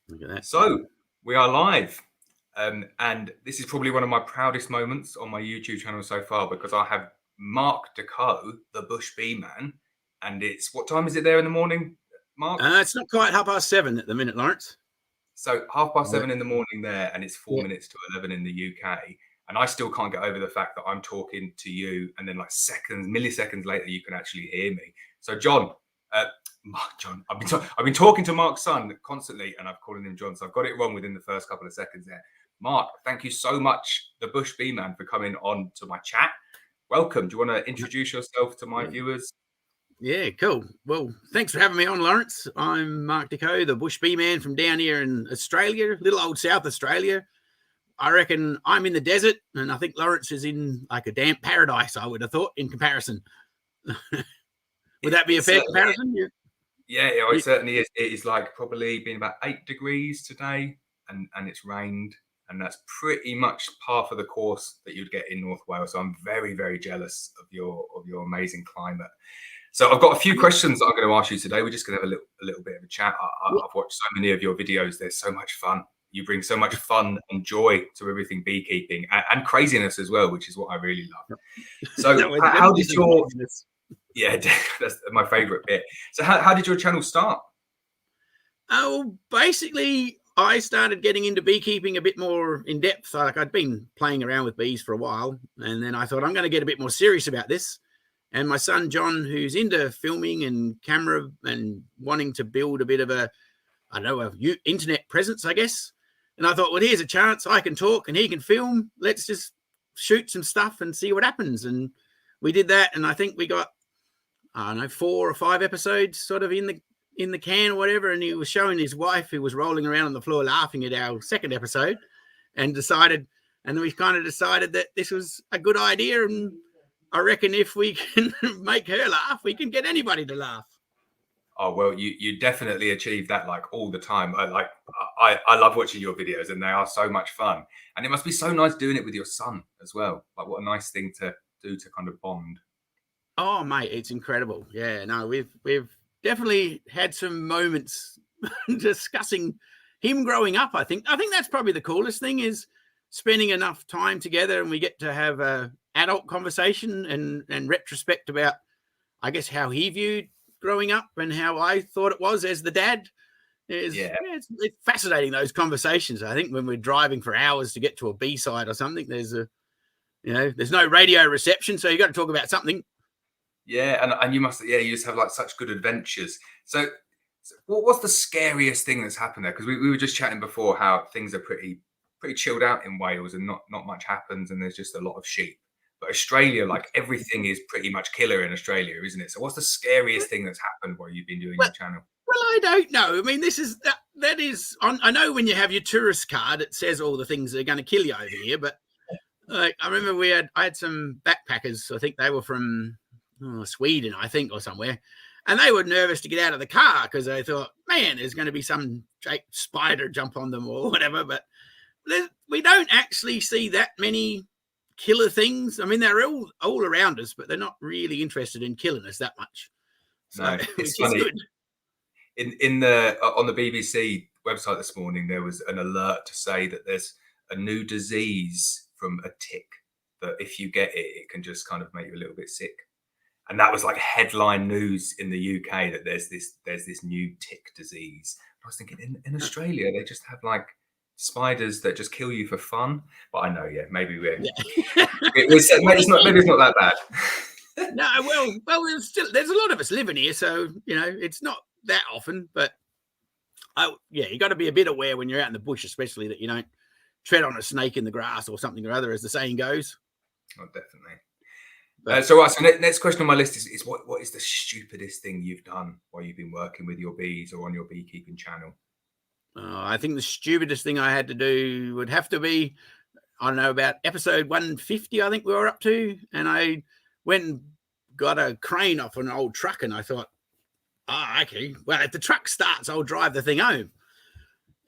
Look at that. So we are live. And this is probably one of my proudest moments on my YouTube channel so far, because I have Mark Deco, the Bush Bee Man. And it's, what time is it there in the morning, Mark? It's not quite 7:30 at the minute, Lawrence. So 7:30 in the morning there, and it's 4 minutes to 11 in the UK. And I still can't get over the fact that I'm talking to you, and then like milliseconds later, you can actually hear me. So John, I've been talking to Mark's son constantly, and I've called him John, so I've got it wrong within the first couple of seconds there. Mark, thank you so much, the Bush Bee Man, for coming on to my chat. Welcome. Do you want to introduce yourself to my viewers? Yeah, cool. Well, thanks for having me on, Lawrence. I'm Mark Deco, the Bush Bee Man from down here in Australia, little old South Australia. I reckon I'm in the desert, and I think Lawrence is in like a damp paradise, I would have thought, in comparison. Would that be a fair comparison? Yeah, it certainly is. It is like probably been about 8 degrees today, and it's rained, and that's pretty much par for the course that you'd get in North Wales. So I'm very, very jealous of your amazing climate. So I've got a few questions that I'm going to ask you today. We're just going to have a little bit of a chat. I've watched so many of your videos. They're so much fun. You bring so much fun and joy to everything beekeeping, and craziness as well, which is what I really love. So how did your... Yeah, that's my favorite bit. So how did your channel start? Oh, basically, I started getting into beekeeping a bit more in depth. Like, I'd been playing around with bees for a while, and then I thought I'm going to get a bit more serious about this. And my son, John, who's into filming and camera and wanting to build a bit of a internet presence, I guess. And I thought, well, here's a chance. I can talk and he can film. Let's just shoot some stuff and see what happens. And we did that. And I think we got, 4 or 5 episodes sort of in the can or whatever. And he was showing his wife, who was rolling around on the floor laughing at our second episode, and we kind of decided that this was a good idea. And I reckon if we can make her laugh, we can get anybody to laugh. Oh, well, you definitely achieve that like all the time. I love watching your videos, and they are so much fun. And it must be so nice doing it with your son as well. Like, what a nice thing to do to kind of bond. Oh, mate, it's incredible. Yeah, no, we've definitely had some moments discussing him growing up. I think that's probably the coolest thing, is spending enough time together, and we get to have a adult conversation and retrospect about, I guess, how he viewed growing up and how I thought it was as the dad. It's fascinating, those conversations. I think when we're driving for hours to get to a bee site or something, there's no radio reception, so you got to talk about something. Yeah, and you just have like such good adventures. So what's the scariest thing that's happened there? Because we were just chatting before how things are pretty chilled out in Wales, and not much happens, and there's just a lot of sheep. But Australia, like, everything is pretty much killer in Australia, isn't it? So what's the scariest thing that's happened while you've been doing your channel? Well, I don't know. I mean, that is I know when you have your tourist card, it says all the things that are going to kill you over here. But like, I remember I had some backpackers. I think they were from Sweden, I think, or somewhere. And they were nervous to get out of the car because they thought, man, there's going to be some spider jump on them or whatever. But we don't actually see that many killer things. I mean, they're all around us, but they're not really interested in killing us that much. So, no, it's funny. Good. On the BBC website this morning, there was an alert to say that there's a new disease from a tick that if you get it, it can just kind of make you a little bit sick. And that was like headline news in the UK, that there's this new tick disease. I was thinking, in Australia, they just have like spiders that just kill you for fun. But I know, maybe it's not that bad. No, well, there's a lot of us living here, so it's not that often. But you got to be a bit aware when you're out in the bush, especially that you don't tread on a snake in the grass or something or other, as the saying goes. Oh, definitely. So next question on my list is what is the stupidest thing you've done while you've been working with your bees or on your beekeeping channel? I think the stupidest thing I had to do would have to be, I don't know, about episode 150, I think we were up to. And I went and got a crane off an old truck, and I thought, okay, well, if the truck starts, I'll drive the thing home.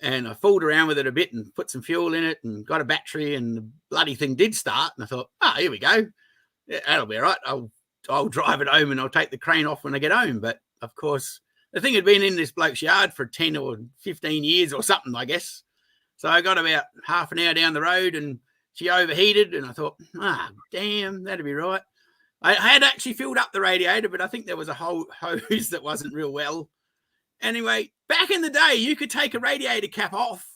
And I fooled around with it a bit and put some fuel in it and got a battery, and the bloody thing did start. And I thought, here we go. Yeah, that'll be all right. I'll drive it home and I'll take the crane off when I get home. But of course, the thing had been in this bloke's yard for 10 or 15 years or something, I guess. So I got about half an hour down the road and she overheated, and I thought, damn, that'd be right. I had actually filled up the radiator, but I think there was a whole hose that wasn't real well. Anyway, back in the day, you could take a radiator cap off,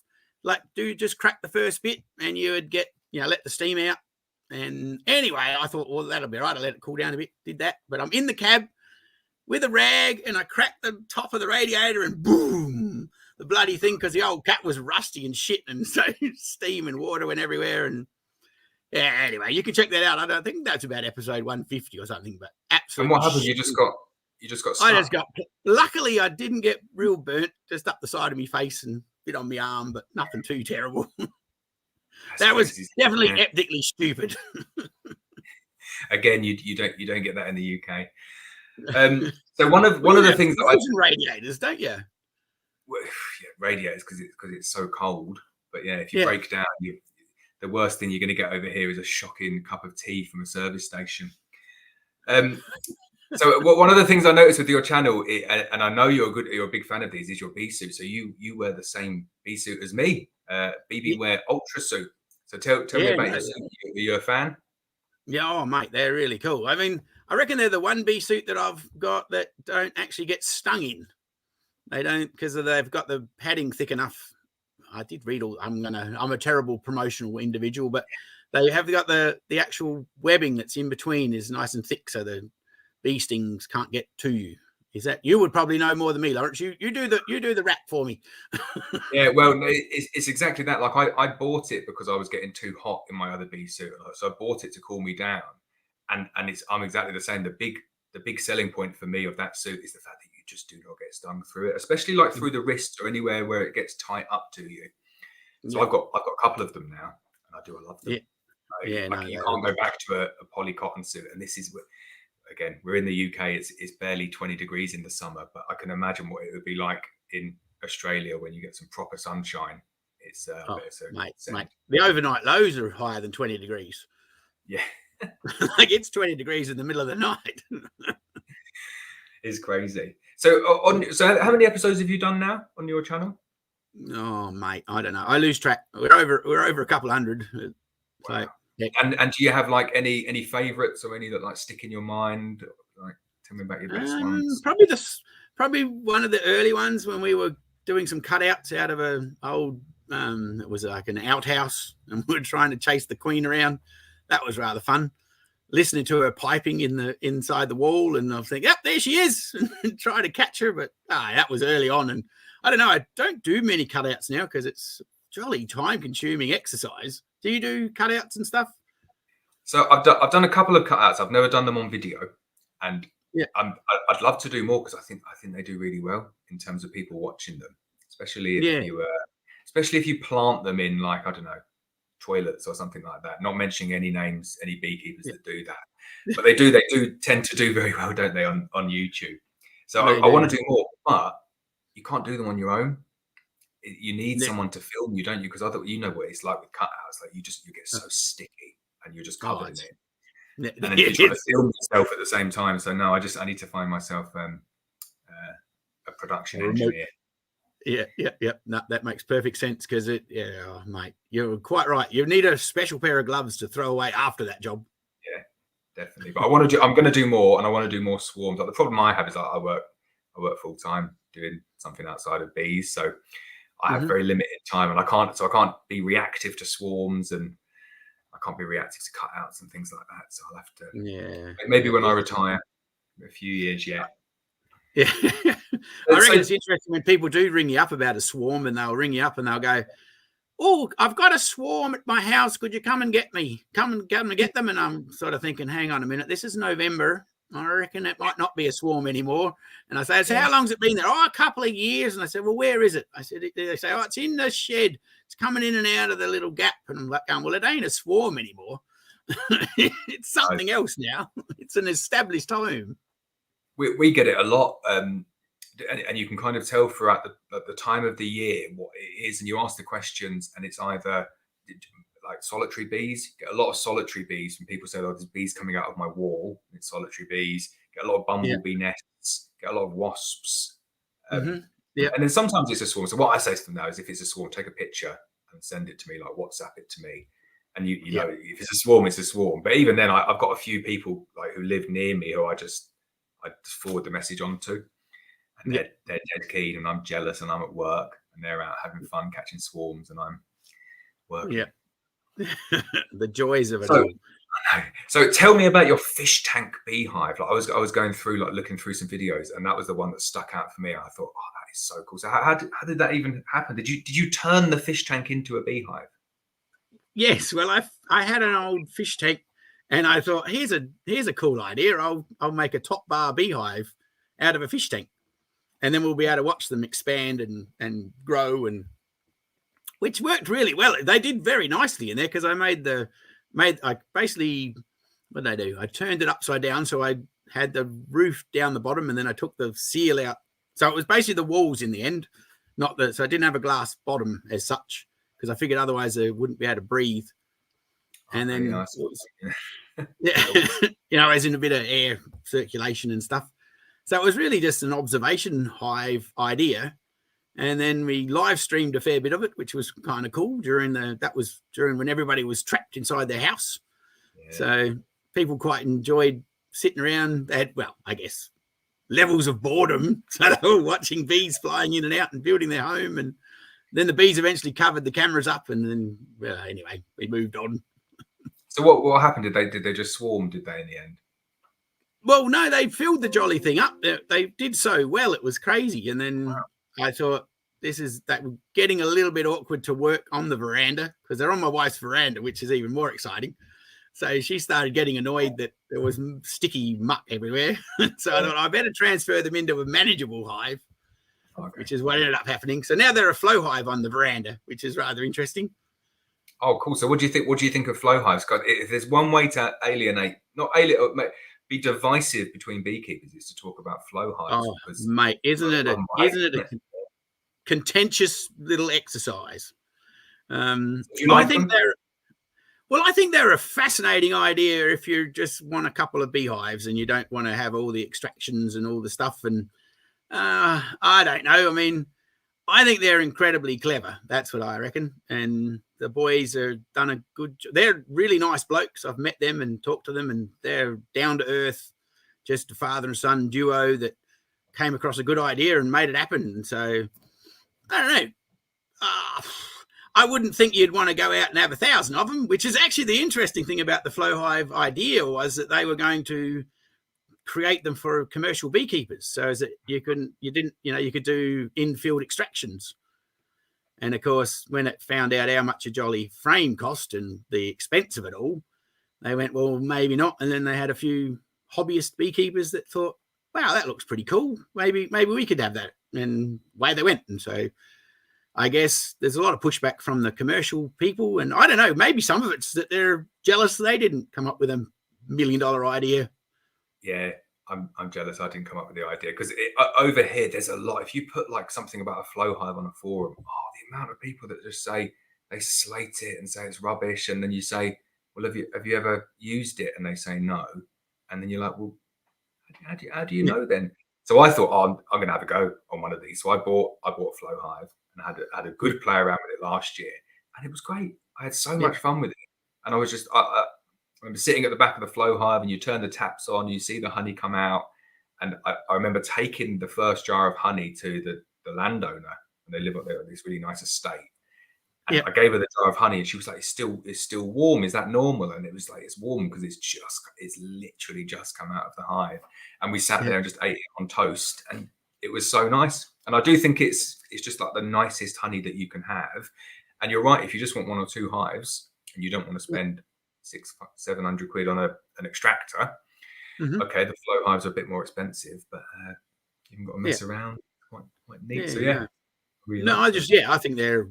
like just crack the first bit, and you would get, let the steam out. And anyway, I thought, well, that'll be right. I let it cool down a bit, did that. But I'm in the cab with a rag, and I cracked the top of the radiator, and boom, the bloody thing, because the old cap was rusty and shit, and so steam and water went everywhere. And yeah, anyway, you can check that out. I don't think that's about episode 150 or something, but absolutely. And what happened? You just got stuck. I just got, luckily I didn't get real burnt, just up the side of my face and a bit on my arm, but nothing too terrible. That was definitely epically stupid. Again, you don't get that in the UK. So one of the things that radiators, don't you? Well, yeah, radiators because it's so cold. But yeah, if you break down, the worst thing you're going to get over here is a shocking cup of tea from a service station. So one of the things I noticed with your channel, and I know you're a big fan of these, is your bee suit. So you wear the same bee suit as me, BB Wear Ultra Suit. So tell me about your suit. Are you a fan? Yeah, oh mate, they're really cool. I mean, I reckon they're the one bee suit that I've got that don't actually get stung in. They don't, because they've got the padding thick enough. I did read all. I'm a terrible promotional individual, but they have got the actual webbing that's in between is nice and thick, so the bee stings can't get to you. Is that, you would probably know more than me, Lawrence? You do the rap for me. Yeah, well, it's exactly that. Like I bought it because I was getting too hot in my other bee suit, so I bought it to cool me down. And I'm exactly the same. The big selling point for me of that suit is the fact that you just do not get stung through it, especially like through the wrists or anywhere where it gets tight up to you. So I've got a couple of them now, and I love them. You can't go back to a poly cotton suit, and this is. Again, we're in the UK. It's barely 20 degrees in the summer, but I can imagine what it would be like in Australia when you get some proper sunshine. It's mate, the overnight lows are higher than 20 degrees. Yeah, like it's 20 degrees in the middle of the night. It's crazy. So how many episodes have you done now on your channel? Oh, mate, I don't know. I lose track. We're over a couple hundred. Wow. So. Yeah. And do you have like any favorites or any that like stick in your mind? Like, tell me about your best ones. Probably one of the early ones when we were doing some cutouts out of an old it was like an outhouse, and we were trying to chase the queen around. That was rather fun. Listening to her piping inside the wall, and I was thinking, yep, there she is, and trying to catch her. But that was early on, and I don't know. I don't do many cutouts now because it's jolly time-consuming exercise. Do you do cutouts and stuff? So I've done a couple of cutouts. I've never done them on video, and I'd love to do more because I think they do really well in terms of people watching them, especially if you plant them in, like, I don't know, toilets or something like that. Not mentioning any names, any beekeepers that do that, but they do tend to do very well, don't they, on YouTube? So I want to do more, but you can't do them on your own. You need someone to film you, don't you? Because you know what it's like with cutouts. Like you get so sticky and you're just covered in it. And then you're trying to film yourself at the same time. So no, I need to find myself a production engineer. Yeah. No, that makes perfect sense because mate, you're quite right. You need a special pair of gloves to throw away after that job. Yeah, definitely. But I'm going to do more, and I want to do more swarms. Like the problem I have is I work full time doing something outside of bees, so I have very limited time, and I can't be reactive to swarms, and I can't be reactive to cutouts and things like that. So I'll have to maybe when I retire, a few years yet. Yeah. I reckon it's interesting when people do ring you up about a swarm, and they'll ring you up and they'll go, "Oh, I've got a swarm at my house. Could you come and get me? Come and get them." And I'm sort of thinking, hang on a minute, this is November. I reckon it might not be a swarm anymore. And I say, so how long's it been there? Oh, a couple of years. And I said, well, where is it? I said, they say, oh, it's in the shed. It's coming in and out of the little gap. And I'm like, well, it ain't a swarm anymore. It's something else now. It's an established home. We get it a lot. And you can kind of tell throughout the time of the year what it is. And you ask the questions, and it's either like solitary bees. Get a lot of solitary bees when people say, oh, there's bees coming out of my wall. It's solitary bees. Get a lot of bumblebee nests. Get a lot of wasps. Yeah. And then sometimes it's a swarm. So what I say to them now is, if it's a swarm, take a picture and send it to me, like WhatsApp it to me. And you know, if it's a swarm, it's a swarm. But even then, I've got a few people like who live near me who I just forward the message on to, and they're dead keen, and I'm jealous, and I'm at work, and they're out having fun catching swarms, and I'm working. Yeah. The joys of it all. So tell me about your fish tank beehive. Like I was going through, like looking through some videos, and that was the one that stuck out for me. I thought, oh, that is so cool. So how did that even happen? Did you turn the fish tank into a beehive? Yes. Well, I had an old fish tank, and I thought, here's a cool idea. I'll make a top bar beehive out of a fish tank, and then we'll be able to watch them expand and grow, and which worked really well. They did very nicely in there, because I basically, what did I do? I turned it upside down, so I had the roof down the bottom, and then I took the seal out. So it was basically the walls in the end, so I didn't have a glass bottom as such, because I figured otherwise they wouldn't be able to breathe. And then, as in a bit of air circulation and stuff. So it was really just an observation hive idea. And then we live streamed a fair bit of it, which was kind of cool during when everybody was trapped inside their house. Yeah. So people quite enjoyed sitting around. They had, I guess, levels of boredom. So they were watching bees flying in and out and building their home. And then the bees eventually covered the cameras up. And then, anyway, we moved on. So what happened? Did they just swarm? Did they in the end? Well, no, they filled the jolly thing up. They did so well. It was crazy. And then I thought, that getting a little bit awkward to work on the veranda, because they're on my wife's veranda, which is even more exciting. So she started getting annoyed that there was sticky muck everywhere. So I thought I better transfer them into a manageable hive, which is what ended up happening. So now they're a flow hive on the veranda, which is rather interesting. Oh, cool. So what do you think? What do you think of flow hives? God, if there's one way to be divisive between beekeepers, is to talk about flow hives. Oh, mate, isn't it a contentious little exercise? I think they're a fascinating idea if you just want a couple of beehives and you don't want to have all the extractions and all the stuff. And I don't know. I mean, I think they're incredibly clever. That's what I reckon. And the boys are done a good job. They're really nice blokes. I've met them and talked to them, and they're down to earth, just a father and son duo that came across a good idea and made it happen. And so I don't know. I wouldn't think you'd want to go out and have 1,000 of them, which is actually the interesting thing about the flow hive idea, was that they were going to create them for commercial beekeepers, so that you could do in-field extractions. And of course, when it found out how much a jolly frame cost and the expense of it all, they went, well, maybe not. And then they had a few hobbyist beekeepers that thought, wow, that looks pretty cool. Maybe we could have that. And away they went. And so I guess there's a lot of pushback from the commercial people. And I don't know, maybe some of it's that they're jealous they didn't come up with $1 million idea. Yeah, I'm jealous I didn't come up with the idea, because over here there's a lot. If you put like something about a flow hive on a forum, the amount of people that just say they slate it and say it's rubbish, and then you say, well, have you ever used it? And they say no, and then you're like, well, how do you know then? So I thought, I'm going to have a go on one of these. So I bought a flow hive and had a good play around with it last year, and it was great. I had so much fun with it, and I was just I remember sitting at the back of the flow hive, and you turn the taps on, you see the honey come out, and I remember taking the first jar of honey to the landowner, and they live up there at this really nice estate. And I gave her the jar of honey, and she was like, "It's still warm. Is that normal?" And it was like, "It's warm because it's literally just come out of the hive." And we sat there and just ate it on toast, and it was so nice. And I do think it's just like the nicest honey that you can have. And you're right, if you just want 1 or 2 hives and you don't want to spend 600-700 quid on an extractor, okay, the flow hives are a bit more expensive, but you haven't got to mess around. Quite neat. Really I think they're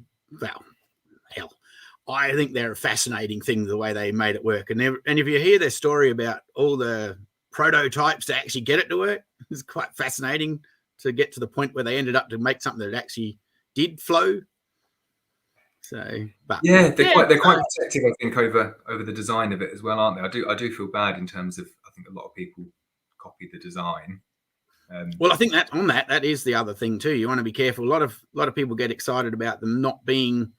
I think they're a fascinating thing, the way they made it work. And if you hear their story about all the prototypes to actually get it to work, it's quite fascinating to get to the point where they ended up to make something that actually did flow. So, but they're quite protective, I think, over the design of it as well, aren't they? I do feel bad in terms of, I think a lot of people copy the design, Well, I think that on that is the other thing too. You want to be careful. A lot of people get excited about them not being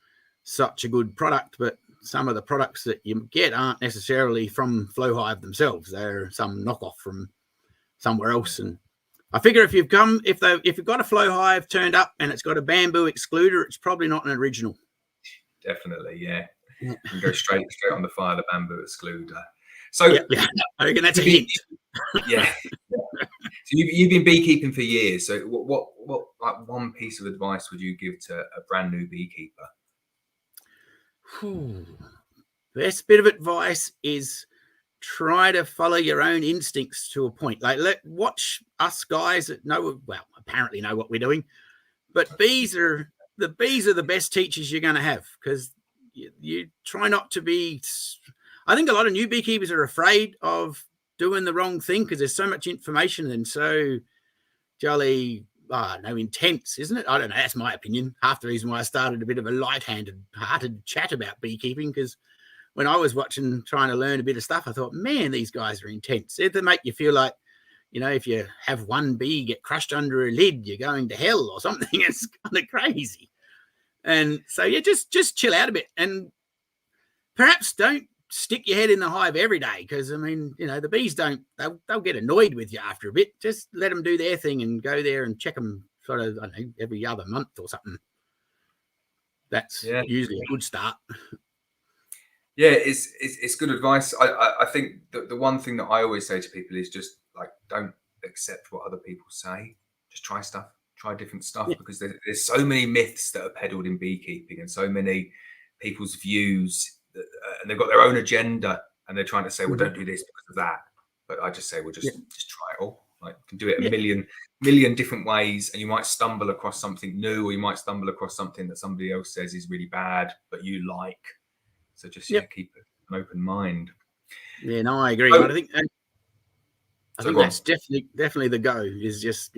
such a good product, but some of the products that you get aren't necessarily from Flow Hive themselves. They're some knockoff from somewhere else. And I figure if you've got a Flow Hive turned up and it's got a bamboo excluder, it's probably not an original. Definitely, yeah. You can go straight on the fire, the bamboo excluder. So yeah. I reckon that's a hint. Yeah. So you've been beekeeping for years. So what like one piece of advice would you give to a brand new beekeeper? Best bit of advice is try to follow your own instincts to a point. Like watch us guys that apparently know what we're doing. But the bees are the best teachers you're going to have, because you try not to be. I think a lot of new beekeepers are afraid of doing the wrong thing because there's so much information and so jolly intense, isn't it? I don't know. That's my opinion. Half the reason why I started a bit of a light-hearted chat about beekeeping, because when I was trying to learn a bit of stuff, I thought, man, these guys are intense. They make you feel like, if you have one bee get crushed under a lid, you're going to hell or something. It's kind of crazy. And so, yeah, just chill out a bit and perhaps don't stick your head in the hive every day, because, the bees they'll get annoyed with you after a bit. Just let them do their thing and go there and check them sort of, I don't know, every other month or something. That's usually a good start. Yeah, it's good advice. I think the one thing that I always say to people is just like, don't accept what other people say. Just try different stuff, because there's so many myths that are peddled in beekeeping and so many people's views, and they've got their own agenda and they're trying to say, well, don't do this because of that. But I just say, well, just try it all. Like, you can do it a million different ways, and you might stumble across something new, or you might stumble across something that somebody else says is really bad, but you like. So just keep an open mind. Yeah, no, I agree. I think that's definitely the go. Is just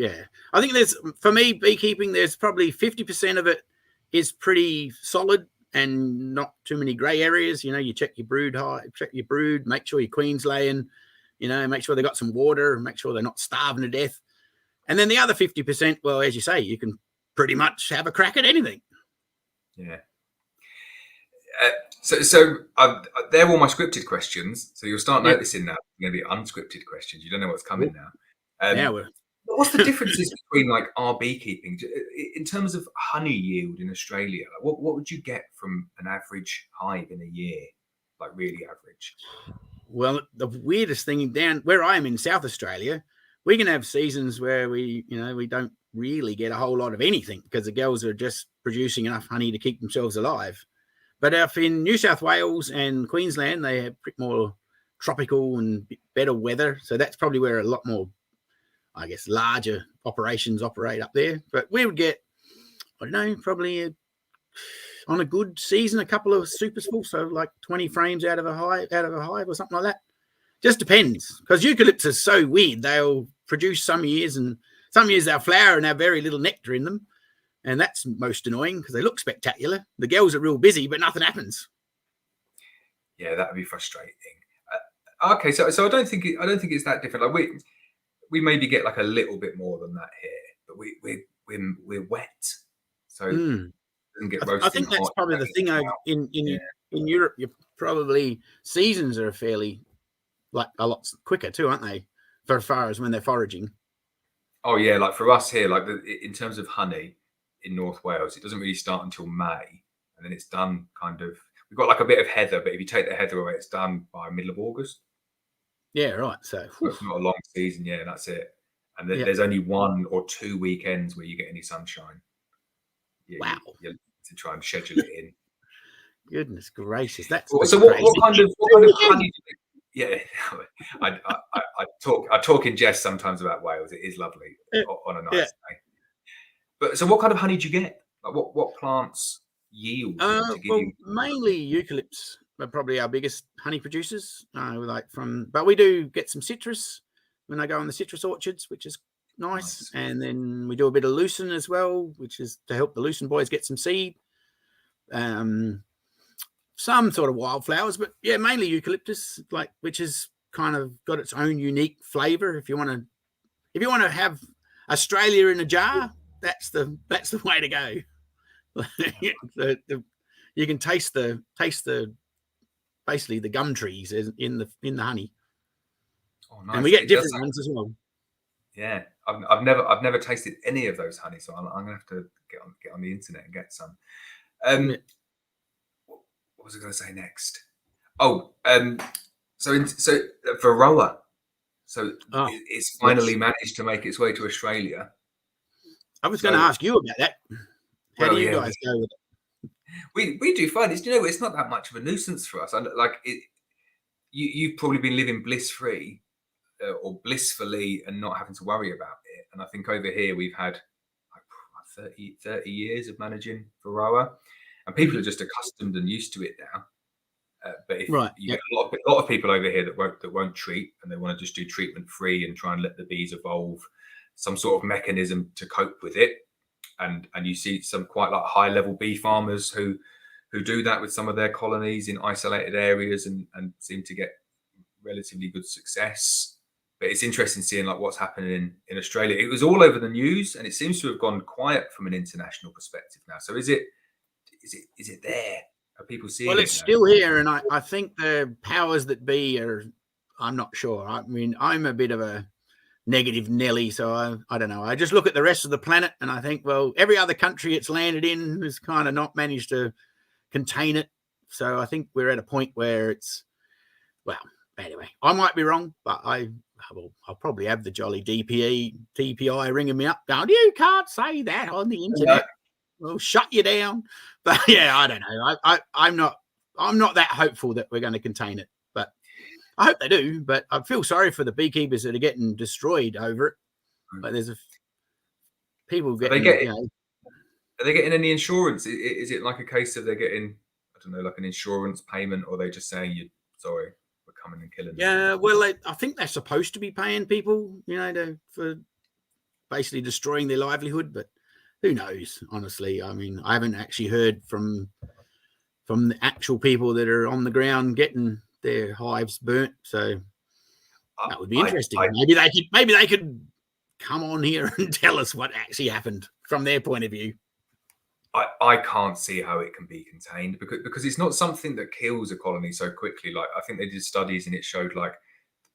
I think for me, beekeeping, there's probably 50% of it is pretty solid and not too many grey areas. You check your brood, make sure your queen's laying. Make sure they got some water, make sure they're not starving to death. And then the other 50%, well, as you say, you can pretty much have a crack at anything. Yeah. So they're all my scripted questions. So you'll start noticing now they're going to be unscripted questions. You don't know what's coming now. What's the differences between like our beekeeping in terms of honey yield in Australia? Like, what would you get from an average hive in a year, like really average? Well, the weirdest thing down where I am in South Australia, we can have seasons where we don't really get a whole lot of anything because the girls are just producing enough honey to keep themselves alive. But if in New South Wales and Queensland, they have more tropical and better weather. So that's probably where a lot more, I guess, larger operations operate up there. But we would get, I don't know, probably on a good season, a couple of supers full. So like 20 frames out of a hive or something like that. Just depends, because eucalypts are so weird. They'll produce some years, and some years they'll flower and have very little nectar in them. And that's most annoying because they look spectacular. The girls are real busy, but nothing happens. Yeah, that would be frustrating. Okay, so I don't think it's that different. Like we maybe get like a little bit more than that here, but we're wet, so it doesn't get roasting. I think that's probably the thing. In Europe, you probably seasons are fairly like a lot quicker too, aren't they? For as far as when they're foraging. Oh yeah, like for us here, like in terms of honey in North Wales, it doesn't really start until May, and then it's done kind of. We've got like a bit of heather, but if you take the heather away, it's done by middle of August. Yeah, right. So it's not a long season. Yeah, that's it. And then there's only 1 or 2 weekends where you get any sunshine. Wow. You to try and schedule it in. Goodness gracious, that's so. What kind of honey? Yeah, I talk in jest sometimes about Wales. It is lovely on a nice day. But so, what kind of honey do you get? Like what plants yield to give you? Mainly eucalypts are probably our biggest honey producers. But we do get some citrus when I go on the citrus orchards, which is nice. And then we do a bit of lucerne as well, which is to help the lucerne boys get some seed. Some sort of wildflowers, but yeah, mainly eucalyptus, which has kind of got its own unique flavor. If you want to have Australia in a jar. That's the way to go. You can taste the basically the gum trees in the honey. Oh, nice. And we get different ones as well. Yeah, I've never tasted any of those honey, so I'm gonna have to get on the internet and get some. What was I going to say next? Oh, so Varroa. So it's finally managed to make its way to Australia. I was going to ask you about that. How do you guys go with it? We do fine. It's not that much of a nuisance for us. Like it, you've probably been living bliss-free or blissfully and not having to worry about it. And I think over here we've had like 30 years of managing Varroa, and people are just accustomed and used to it now. But if you get a lot of people over here that won't treat, and they want to just do treatment free and try and let the bees evolve some sort of mechanism to cope with it. And you see some quite like high level bee farmers who do that with some of their colonies in isolated areas and seem to get relatively good success. But it's interesting seeing like what's happening in Australia. It was all over the news, and it seems to have gone quiet from an international perspective now. So is it there? Are people seeing it? Well, it's still here, and I think the powers that be are. I'm not sure. I mean, I'm a bit of a negative Nelly, so I don't know. I just look at the rest of the planet, and I think, well, every other country it's landed in has kind of not managed to contain it. So I think we're at a point where it's, well, anyway, I might be wrong, but I'll probably have the jolly DPI ringing me up going, you can't say that on the internet. We'll shut you down. But yeah, I don't know. I'm not that hopeful that we're going to contain it, but I hope they do. But I feel sorry for the beekeepers that are getting destroyed over it. But there's people getting. Are they getting any insurance? Is it like a case of they're getting, I don't know, like an insurance payment, or are they just saying, sorry, we're coming and killing them? Yeah, well, I think they're supposed to be paying people, for basically destroying their livelihood, but who knows, honestly. I mean, I haven't actually heard from the actual people that are on the ground getting their hives burnt, so that would be interesting. Maybe they could come on here and tell us what actually happened from their point of view. I can't see how it can be contained because it's not something that kills a colony so quickly. Like I think they did studies and it showed like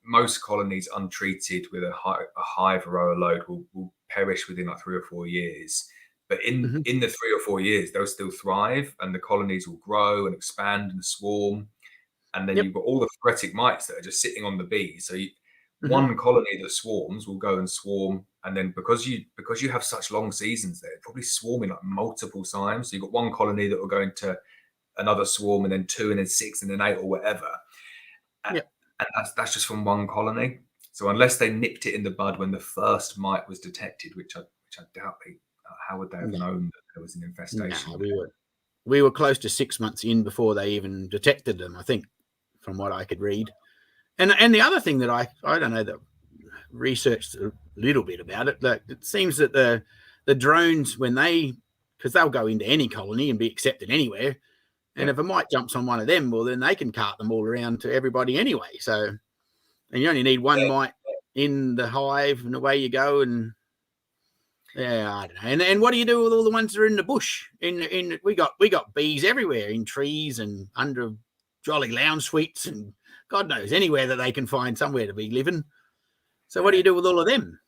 most colonies untreated with a high Varroa load will perish within like 3 or 4 years. But in the 3 or 4 years, they'll still thrive and the colonies will grow and expand and swarm. And then you've got all the phoretic mites that are just sitting on the bees. So one colony that swarms will go and swarm. And then because you have such long seasons, they're probably swarming like multiple times. So you've got one colony that will go into another swarm, and then 2, and then 6, and then 8, or whatever. And that's just from one colony. So unless they nipped it in the bud when the first mite was detected, which I doubt how would they have known that there was an infestation? No, we were close to 6 months in before they even detected them, I think, from what I could read. And the other thing that I don't know, that researched a little bit about it, that it seems that the drones, because they'll go into any colony and be accepted anywhere, and if a mite jumps on one of them, well, then they can cart them all around to everybody anyway. So, and you only need one mite in the hive, and away you go. And I don't know. And what do you do with all the ones that are in the bush? We got bees everywhere, in trees and under jolly lounge suites, and God knows, anywhere that they can find somewhere to be living. So what do you do with all of them?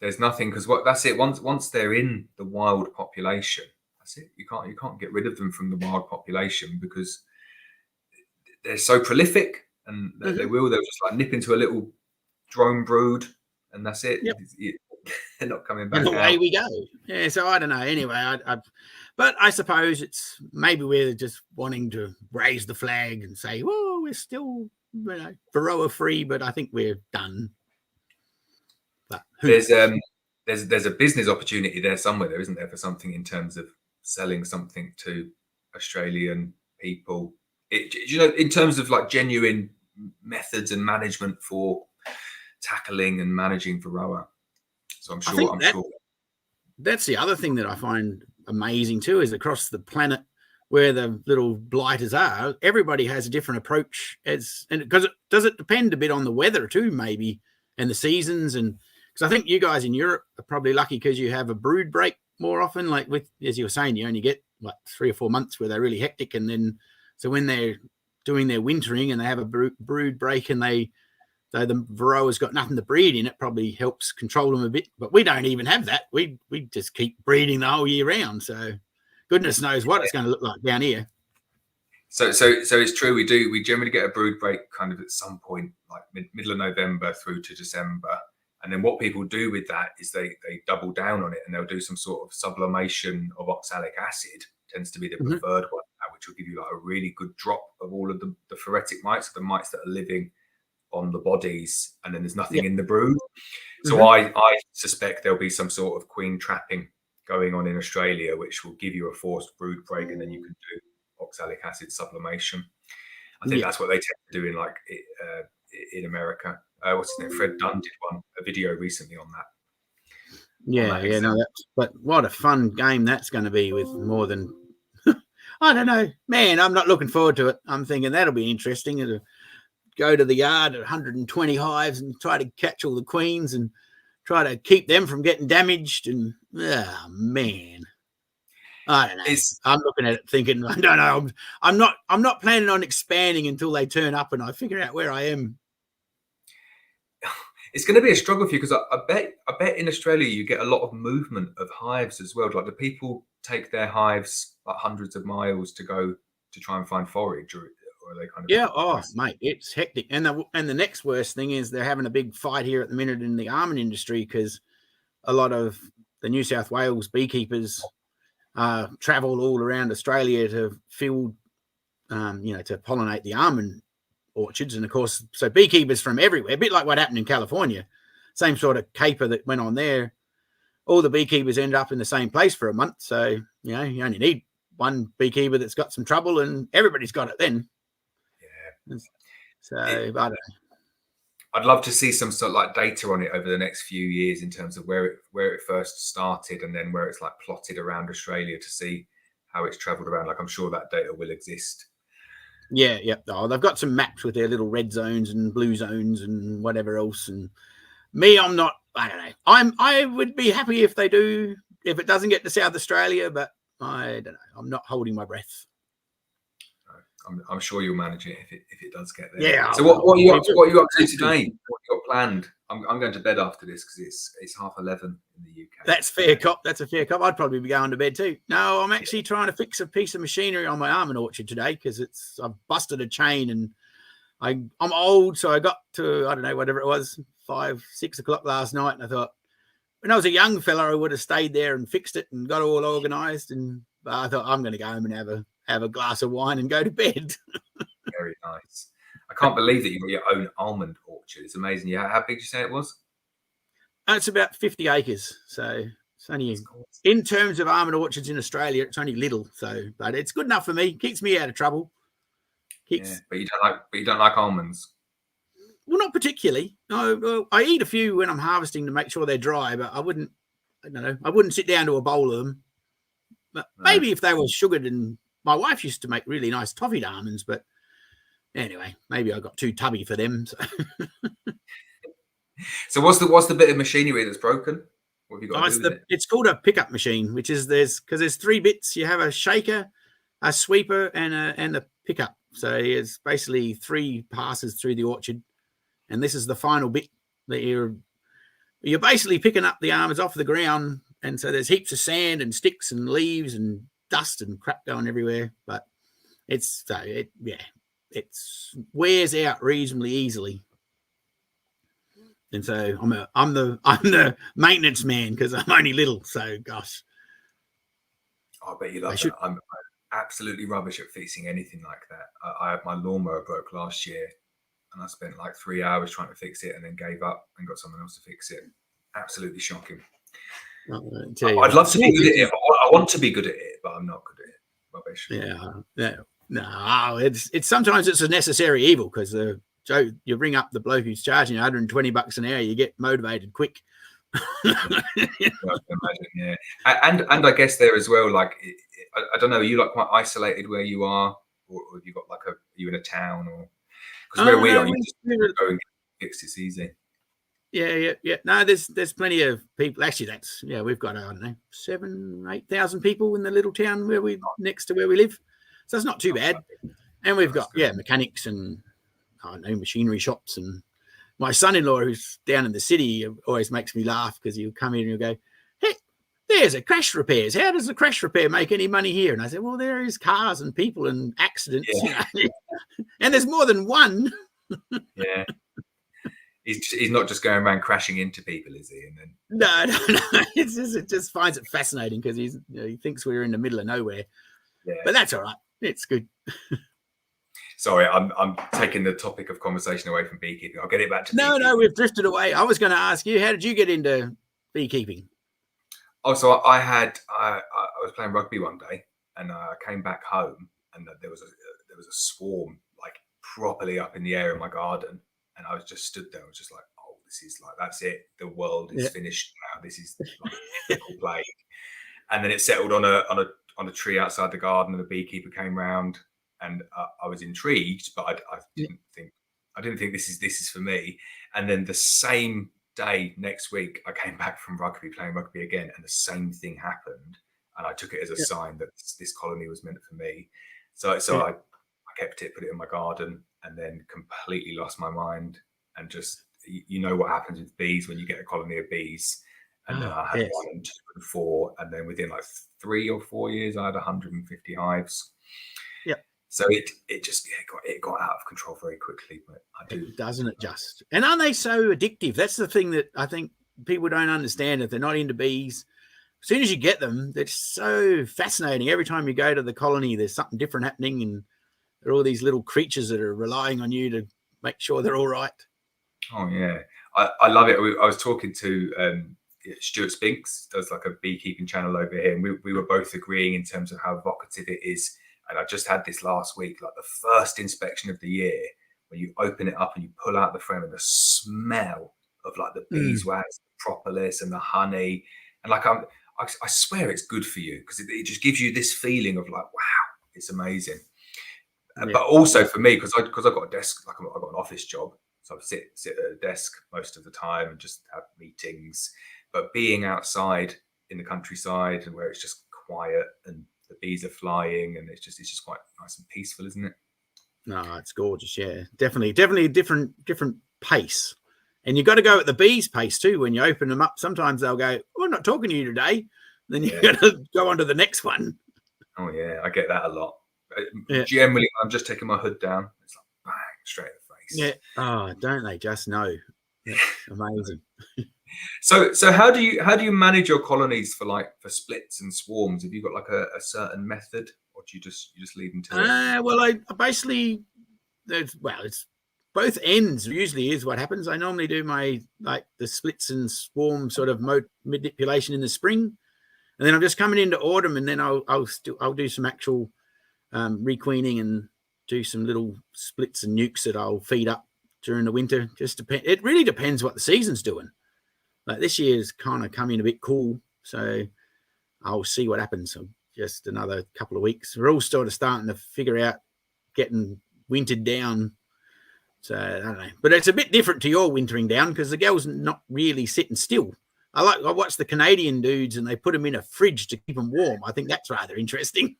There's nothing, because that's it. Once they're in the wild population, that's it. You can't get rid of them from the wild population because they're so prolific, and they'll just like nip into a little drone brood, and that's it. They're not coming back. And away we go. Yeah. So I don't know. Anyway, but I suppose it's maybe we're just wanting to raise the flag and say, well, we're still Varroa free, but I think we're done. But there's a business opportunity there somewhere, there isn't there, for something in terms of selling something to Australian people. In terms of like genuine methods and management for tackling and managing Varroa. So I'm sure that's the other thing that I find amazing too, is across the planet where the little blighters are, everybody has a different approach, and because it depend a bit on the weather too, maybe, and the seasons, and because I think you guys in Europe are probably lucky because you have a brood break more often. Like with, as you were saying, you only get like 3 or 4 months where they're really hectic, and then so when they're doing their wintering and they have a brood break and so the Varroa's got nothing to breed in, it probably helps control them a bit. But we don't even have that. We just keep breeding the whole year round. So goodness knows what it's going to look like down here. So it's true. We generally get a brood break kind of at some point, like middle of November through to December. And then what people do with that is they double down on it, and they'll do some sort of sublimation of oxalic acid. Tends to be the preferred one, which will give you like a really good drop of all of the phoretic mites, the mites that are living on the bodies, and then there's nothing in the brood. So I suspect there'll be some sort of queen trapping going on in Australia, which will give you a forced brood break, and then you can do oxalic acid sublimation. I think that's what they tend to do in America. What's his name? Fred Dunn did a video recently on that. Yeah, no, but what a fun game that's going to be with more than I don't know, man. I'm not looking forward to it. I'm thinking that'll be interesting. It'll go to the yard at 120 hives and try to catch all the queens and try to keep them from getting damaged. And man, I don't know. I'm looking at it thinking, I don't know. I'm not planning on expanding until they turn up and I figure out where I am. It's going to be a struggle for you because I bet in Australia you get a lot of movement of hives as well. Like, the people take their hives like hundreds of miles to go to try and find forage, or are they kind of mate, it's hectic. And the next worst thing is they're having a big fight here at the minute in the almond industry because a lot of the New South Wales beekeepers travel all around Australia to field, to pollinate the almond orchards. And of course, so beekeepers from everywhere, a bit like what happened in California, same sort of caper that went on there. All the beekeepers end up in the same place for a month. So, you only need one beekeeper that's got some trouble and everybody's got it then. Yeah. So I don't know. I'd love to see some sort of like data on it over the next few years in terms of where it first started and then where it's like plotted around Australia to see how it's traveled around. Like, I'm sure that data will exist. Yeah. Oh, they've got some maps with their little red zones and blue zones and whatever else. And me, I don't know. I would be happy if they do, if it doesn't get to South Australia, but I don't know. I'm not holding my breath. I'm sure you'll manage it if it does get there. Yeah. So what are you up to today? What you got planned? I'm going to bed after this because it's 11:30 in the UK. That's fair, cop. That's a fair cop. I'd probably be going to bed too. No, I'm actually trying to fix a piece of machinery on my almond orchard today because I've busted a chain and I'm old, so I got to, I don't know, whatever it was, 5, 6 o'clock last night, and I thought, when I was a young fella, I would have stayed there and fixed it and got it all organised. And I thought, I'm going to go home and have a glass of wine and go to bed. Very nice. I can't believe that you've got your own almond orchard. It's amazing. Yeah, how big did you say it was? It's about 50 acres. So it's only, in terms of almond orchards in Australia, it's only little. So, but it's good enough for me. Keeps me out of trouble. But you don't like almonds. Well, not particularly. No, I eat a few when I'm harvesting to make sure they're dry, but I wouldn't sit down to a bowl of them. But maybe if they were sugared, and my wife used to make really nice toffee almonds, but anyway, maybe I got too tubby for them. So what's the bit of machinery that's broken? What have you got to do with it? It's called a pickup machine, which is there's 3 bits. You have a shaker, a sweeper, and a pickup. So it's basically 3 passes through the orchard, and this is the final bit that you're basically picking up the almonds off the ground. And so there's heaps of sand and sticks and leaves and dust and crap going everywhere. But it wears out reasonably easily. And so I'm the maintenance man because I'm only little. So gosh, I bet you love that. I'm absolutely rubbish at fixing anything like that. I had my lawnmower broke last year, and I spent like 3 hours trying to fix it, and then gave up and got someone else to fix it. Absolutely shocking. I'd love to be good at it. I want to be good at it, but I'm not good at it. Rubbish. Yeah. No, it's sometimes it's a necessary evil because Joe, you ring up the bloke who's charging $120 an hour, you get motivated quick. I can imagine, yeah. And I guess there as well, like, I don't know, are you like quite isolated where you are, or have you got like are you in a town, or because where we are, you just go and get fixed, it's easy. Yeah. No, there's plenty of people. Actually, we've got, I don't know, 7,000-8,000 people in the little town next to where we live. So it's not too bad. And we've got mechanics and I don't know, machinery shops. And my son-in-law, who's down in the city, always makes me laugh because he'll come in and he'll go, "Hey, there's a crash repairs. How does the crash repair make any money here?" And I said, "Well, there is cars and people and accidents, and there's more than one." Yeah. He's not just going around crashing into people, is he? And then No. It just finds it fascinating because he thinks we're in the middle of nowhere. Yeah. But that's all right. It's good. Sorry, I'm taking the topic of conversation away from beekeeping. I'll get it back to beekeeping. No, we've drifted away. I was going to ask you, how did you get into beekeeping? Oh, so I was playing rugby one day, and I came back home, and there was a swarm like properly up in the air in my garden, and I was just stood there. I was just like, "Oh, this is like, that's it. The world is finished now. This is like typical plague." And then it settled on a tree outside the garden, and the beekeeper came round, and I was intrigued, but I didn't think this is for me. And then the same day next week, I came back from playing rugby again, and the same thing happened, and I took it as a sign that this colony was meant for me. So I kept it, put it in my garden, and then completely lost my mind. And just, you know what happens with bees when you get a colony of bees. And then I had 1 and 2 and 4, and then within like 3 or 4 years, I had 150 hives. Yeah. So it got out of control very quickly. But doesn't it just? And aren't they so addictive? That's the thing that I think people don't understand. If they're not into bees, as soon as you get them, they're so fascinating. Every time you go to the colony, there's something different happening, and there are all these little creatures that are relying on you to make sure they're all right. Oh yeah, I love it. I was talking to Stuart Spinks, does like a beekeeping channel over here, and we were both agreeing in terms of how evocative it is. And I just had this last week, like the first inspection of the year, when you open it up and you pull out the frame, and the smell of like the beeswax, the propolis, and the honey, and like I swear it's good for you, because it just gives you this feeling of like, wow, it's amazing. But also for me, because I've got a desk, like I've got an office job, so I sit at a desk most of the time and just have meetings. But being outside in the countryside, and where it's just quiet and the bees are flying, and it's just quite nice and peaceful, isn't it? No, it's gorgeous. Yeah, definitely a different pace. And you've got to go at the bees' pace too. When you open them up, sometimes they'll go, "Oh, I'm not talking to you today." Then you've got to go on to the next one. Oh yeah, I get that a lot. Generally, I'm just taking my hood down. It's like bang, straight in the face. Yeah. Oh, don't they just know? Yeah. Amazing. So how do you manage your colonies for splits and swarms? Have you got like a certain method, or do you just leave them to it? Well, I basically, it's both ends usually is what happens. I normally do my the splits and swarm sort of manipulation in the spring, and then I'm just coming into autumn, and then I'll do some actual requeening and do some little splits and nukes that I'll feed up during the winter. It really depends what the season's doing. Like this year's kind of come in a bit cool, so I'll see what happens. So just another couple of weeks. We're all sort of starting to figure out getting wintered down. So I don't know, but it's a bit different to your wintering down, because the girl's not really sitting still. I watch the Canadian dudes, and they put them in a fridge to keep them warm. I think that's rather interesting.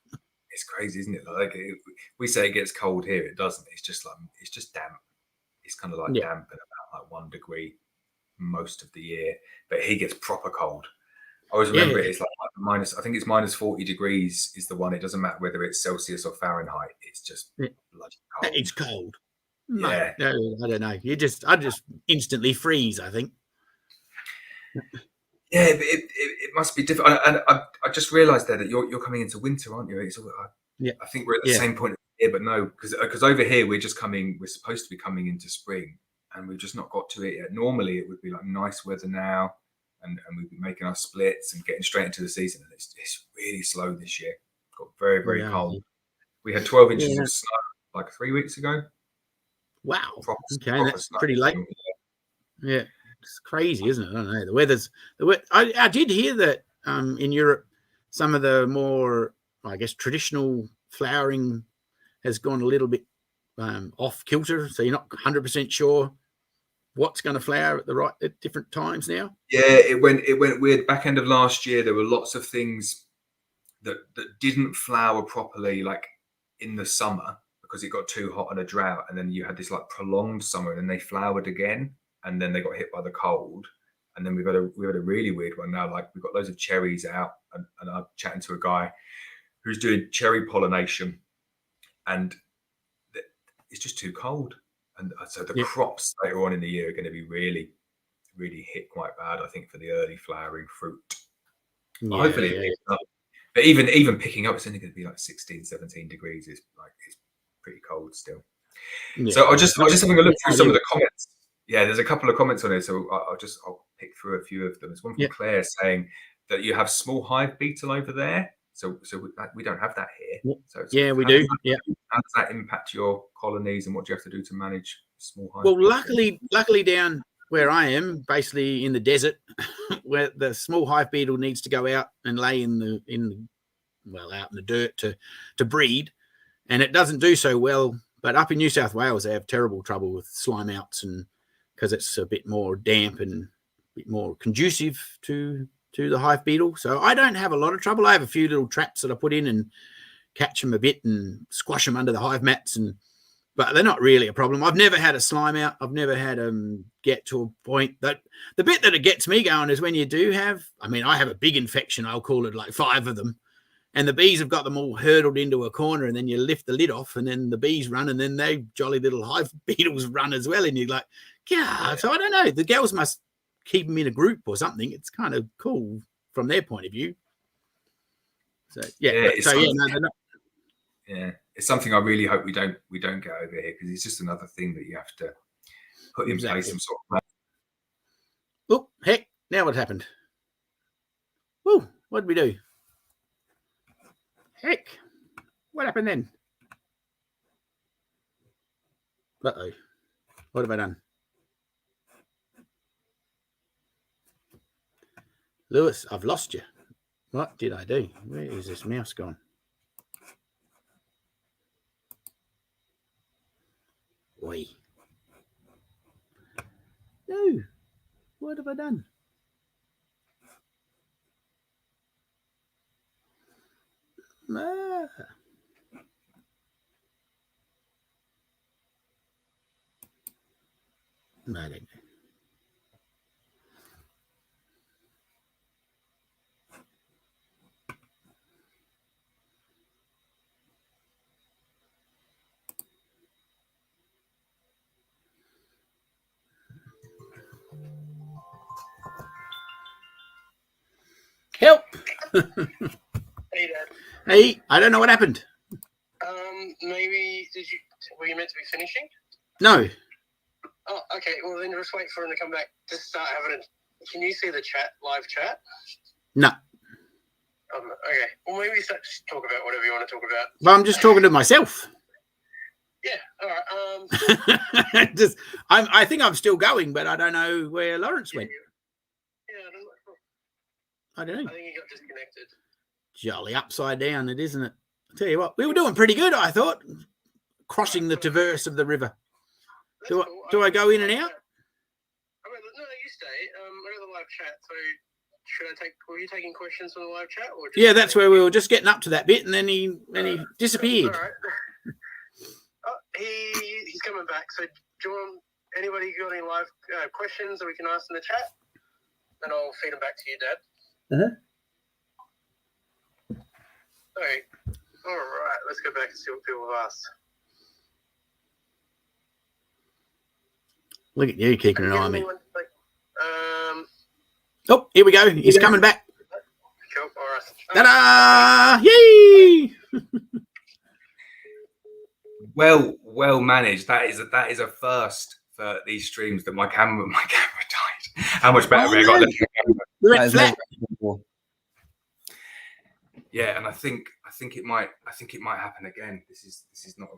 It's crazy, isn't it? Like we say it gets cold here, it doesn't. It's just damp. It's kind of like damp at about like 1 degree most of the year, but he gets proper cold. I always remember it's like minus, I think it's minus 40 degrees is the one. It doesn't matter whether it's Celsius or Fahrenheit. It's just bloody cold. It's cold. Yeah. No, I don't know. I just instantly freeze, I think. Yeah, but it must be different. And I just realised there that you're coming into winter, aren't you? I think we're at the same point here, but no, because over here we're supposed to be coming into spring, and we've just not got to it yet. Normally it would be like nice weather now, and we'd be making our splits and getting straight into the season, and it's really slow this year. It got very, very cold. We had 12 inches of snow like 3 weeks ago. Wow. That's pretty late. Yeah. It's crazy, isn't it? I don't know. The weather's I did hear that in Europe, some of the more, I guess, traditional flowering has gone a little bit off kilter. So you're not 100% sure what's going to flower at different times now? Yeah, it went weird. Back end of last year, there were lots of things that didn't flower properly, like in the summer, because it got too hot and a drought, and then you had this like prolonged summer, and then they flowered again, and then they got hit by the cold, and then we've had a really weird one now. Like we've got loads of cherries out, and I'm chatting to a guy who's doing cherry pollination, and it's just too cold, and so the crops later on in the year are going to be really hit quite bad, I think, for the early flowering fruit. But hopefully it picks up. But even picking up, it's only going to be like 16, 17 degrees. It's pretty cold still. Yeah. So I'll just having a look through some of the comments. Yeah, there's a couple of comments on it, so I'll pick through a few of them. There's one from Claire saying that you have small hive beetle over there. So we don't have that here. So we do. How does that impact your colonies, and what do you have to do to manage small hive? Well, luckily down where I am, basically in the desert, where the small hive beetle needs to go out and lay out in the dirt to breed, and it doesn't do so well. But up in New South Wales, they have terrible trouble with slime outs, and because it's a bit more damp and a bit more conducive to the hive beetle. So I don't have a lot of trouble. I have a few little traps that I put in and catch them a bit and squash them under the hive mats, but they're not really a problem. I've never had a slime out. I've never had them get to a point that the bit that it gets me going is when you do have, I have a big infection. I'll call it like 5 of them, and the bees have got them all hurdled into a corner, and then you lift the lid off, and then the bees run, and then they jolly little hive beetles run as well. And you're like, yeah. So I don't know. The girls must keep them in a group or something. It's kind of cool from their point of view. So they're not. Yeah, it's something I really hope we don't get over here, because it's just another thing that you have to put in place some sort of. Oh, heck, now what happened? Oh, what did we do? Heck, what happened then? Uh-oh, what have I done? Lewis, I've lost you. What did I do? Where is this mouse gone? Oi. No. What have I done? I don't know. Help! Hey, Dad. Hey, I don't know what happened. Maybe were you meant to be finishing? No. Oh, okay. Well, then just wait for him to come back to start having it. Can you see the live chat? No. Okay. Well, maybe just talk about whatever you want to talk about. Well, I'm just talking to myself. Yeah. All right. I think I'm still going, but I don't know where Lawrence went. Yeah, I don't know. I think he got disconnected. Jolly upside down, isn't it? I'll tell you what, we were doing pretty good, I thought, crossing the traverse of the river. Do I go in and out? No, you stay. I got the live chat, so were you taking questions from the live chat? Or yeah, that's where we were just getting up to that bit, and then he disappeared. All right. He's coming back. So, do you want anybody got any live questions that we can ask in the chat? And I'll feed them back to you, Dad. Okay. All right. Let's go back and see what people have asked. Look at you keeping an eye on me. Oh, here we go. He's coming back. Cool. All Ta-da! right. Yay! Well managed. That is a first for these streams, that my camera died. How much battery I got left in the camera? Flat. Yeah, and I think it might happen again. This is not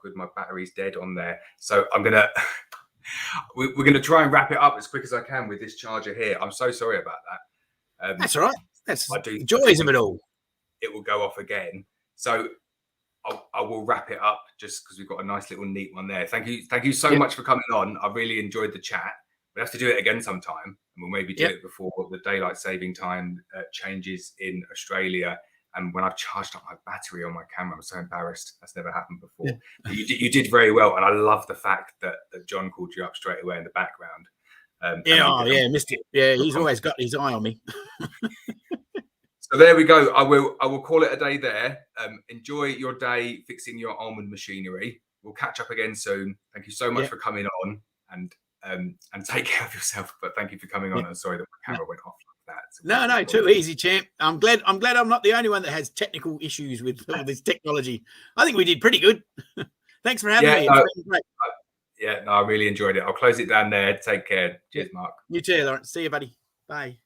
good. My battery's dead on there, so we're gonna try and wrap it up as quick as I can with this charger here. I'm so sorry about that. That's all right. That's the joys of it all. It will go off again. So I will wrap it up just because we've got a nice little neat one there. Thank you so much for coming on. I really enjoyed the chat. We'll have to do it again sometime, and we'll maybe do it before the daylight saving time changes in Australia. And when I've charged up my battery on my camera, I'm so embarrassed. That's never happened before. But you did very well, and I love the fact that John called you up straight away in the background. Missed it. Yeah, he's always got his eye on me. So there we go. I will call it a day there. Enjoy your day fixing your almond machinery. We'll catch up again soon. Thank you so much for coming on, and take care of yourself. But thank you for coming on. I'm sorry that my camera went off like that. So no, too easy, champ. I'm glad I'm not the only one that has technical issues with all this technology. I think we did pretty good. Thanks for having me. It's been great. I really enjoyed it. I'll close it down there. Take care. Cheers, Mark. You too, Lawrence. See you, buddy. Bye.